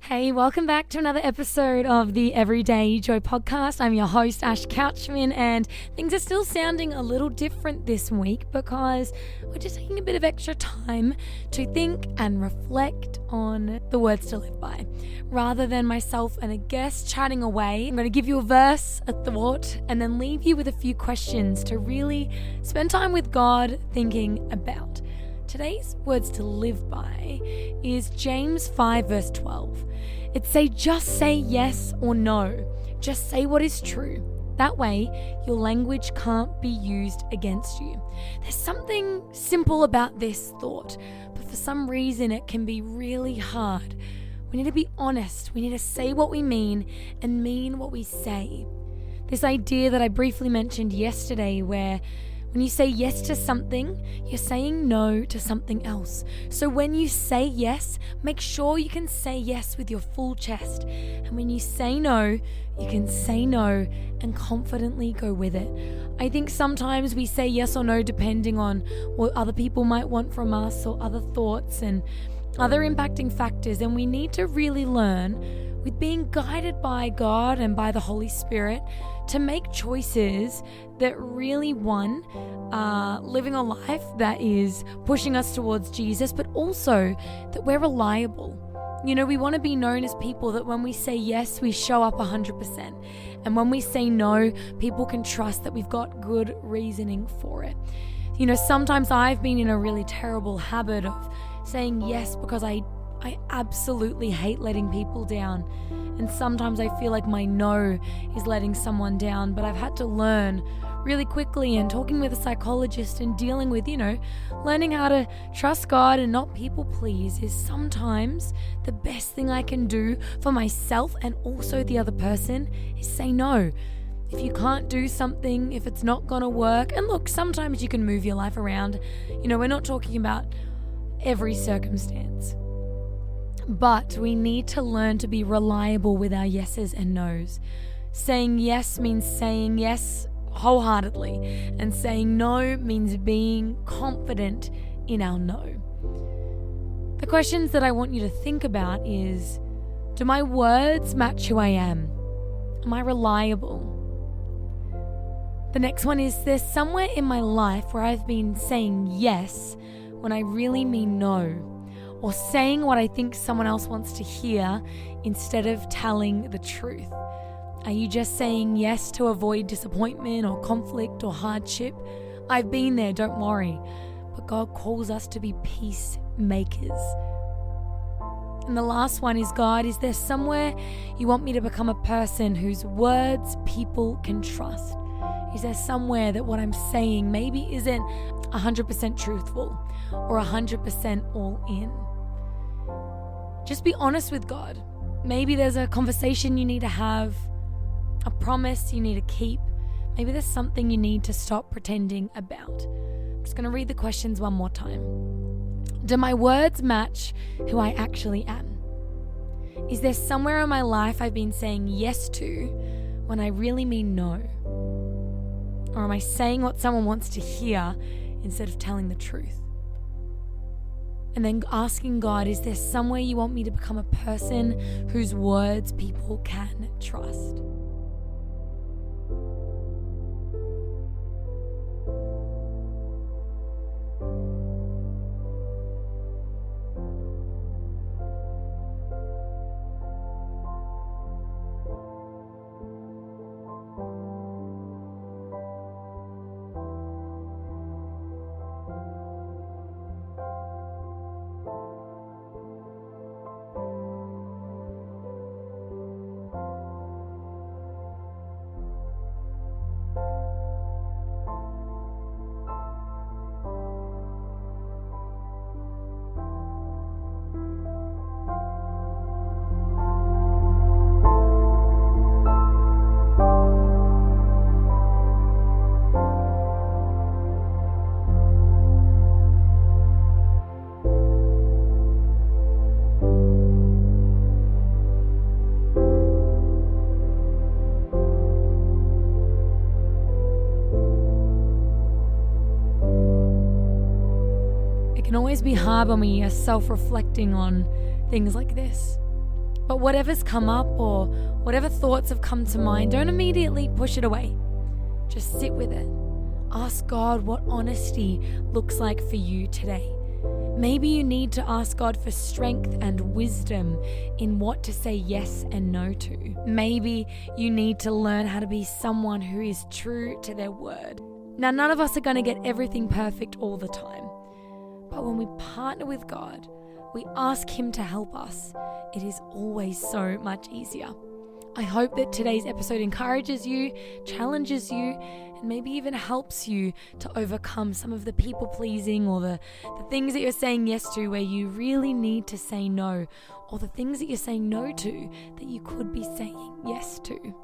Hey, welcome back to another episode of the Everyday Joy podcast. I'm your host, Ash Couchman, and things are still sounding a little different this week because we're just taking a bit of extra time to think and reflect on the words to live by. Rather than myself and a guest chatting away, I'm going to give you a verse, a thought, and then leave you with a few questions to really spend time with God thinking about. Today's words to live by is James 5 verse 12. It says, just say yes or no. Just say what is true. That way, your language can't be used against you. There's something simple about this thought, but for some reason it can be really hard. We need to be honest. We need to say what we mean and mean what we say. This idea that I briefly mentioned yesterday where when you say yes to something, you're saying no to something else. So when you say yes, make sure you can say yes with your full chest. And when you say no, you can say no and confidently go with it. I think sometimes we say yes or no depending on what other people might want from us or other thoughts and other impacting factors. And we need to really learn, with being guided by God and by the Holy Spirit, to make choices that really, living a life that is pushing us towards Jesus, but also that we're reliable. You know, we want to be known as people that when we say yes, we show up 100%. And when we say no, people can trust that we've got good reasoning for it. You know, sometimes I've been in a really terrible habit of saying yes because I absolutely hate letting people down. And sometimes I feel like my no is letting someone down, but I've had to learn really quickly, and talking with a psychologist and dealing with, learning how to trust God and not people please is sometimes the best thing I can do for myself and also the other person is say no. If you can't do something, if it's not going to work, and look, sometimes you can move your life around. We're not talking about every circumstance. But we need to learn to be reliable with our yeses and nos. Saying yes means saying yes wholeheartedly, and saying no means being confident in our no. The questions that I want you to think about is, do my words match who I am? Am I reliable? The next one is, there's somewhere in my life where I've been saying yes when I really mean no, or saying what I think someone else wants to hear instead of telling the truth. Are you just saying yes to avoid disappointment or conflict or hardship? I've been there, don't worry. But God calls us to be peacemakers. And the last one is, God, is there somewhere you want me to become a person whose words people can trust? Is there somewhere that what I'm saying maybe isn't 100% truthful or 100% all in? Just be honest with God. Maybe there's a conversation you need to have, a promise you need to keep. Maybe there's something you need to stop pretending about. I'm just going to read the questions one more time. Do my words match who I actually am? Is there somewhere in my life I've been saying yes to when I really mean no? Or am I saying what someone wants to hear instead of telling the truth? And then asking God, is there somewhere you want me to become a person whose words people can trust? It can always be hard when we are self-reflecting on things like this. But whatever's come up or whatever thoughts have come to mind, don't immediately push it away. Just sit with it. Ask God what honesty looks like for you today. Maybe you need to ask God for strength and wisdom in what to say yes and no to. Maybe you need to learn how to be someone who is true to their word. Now, none of us are going to get everything perfect all the time. But when we partner with God, we ask Him to help us, it is always so much easier. I hope that today's episode encourages you, challenges you, and maybe even helps you to overcome some of the people pleasing or the things that you're saying yes to where you really need to say no, or the things that you're saying no to that you could be saying yes to.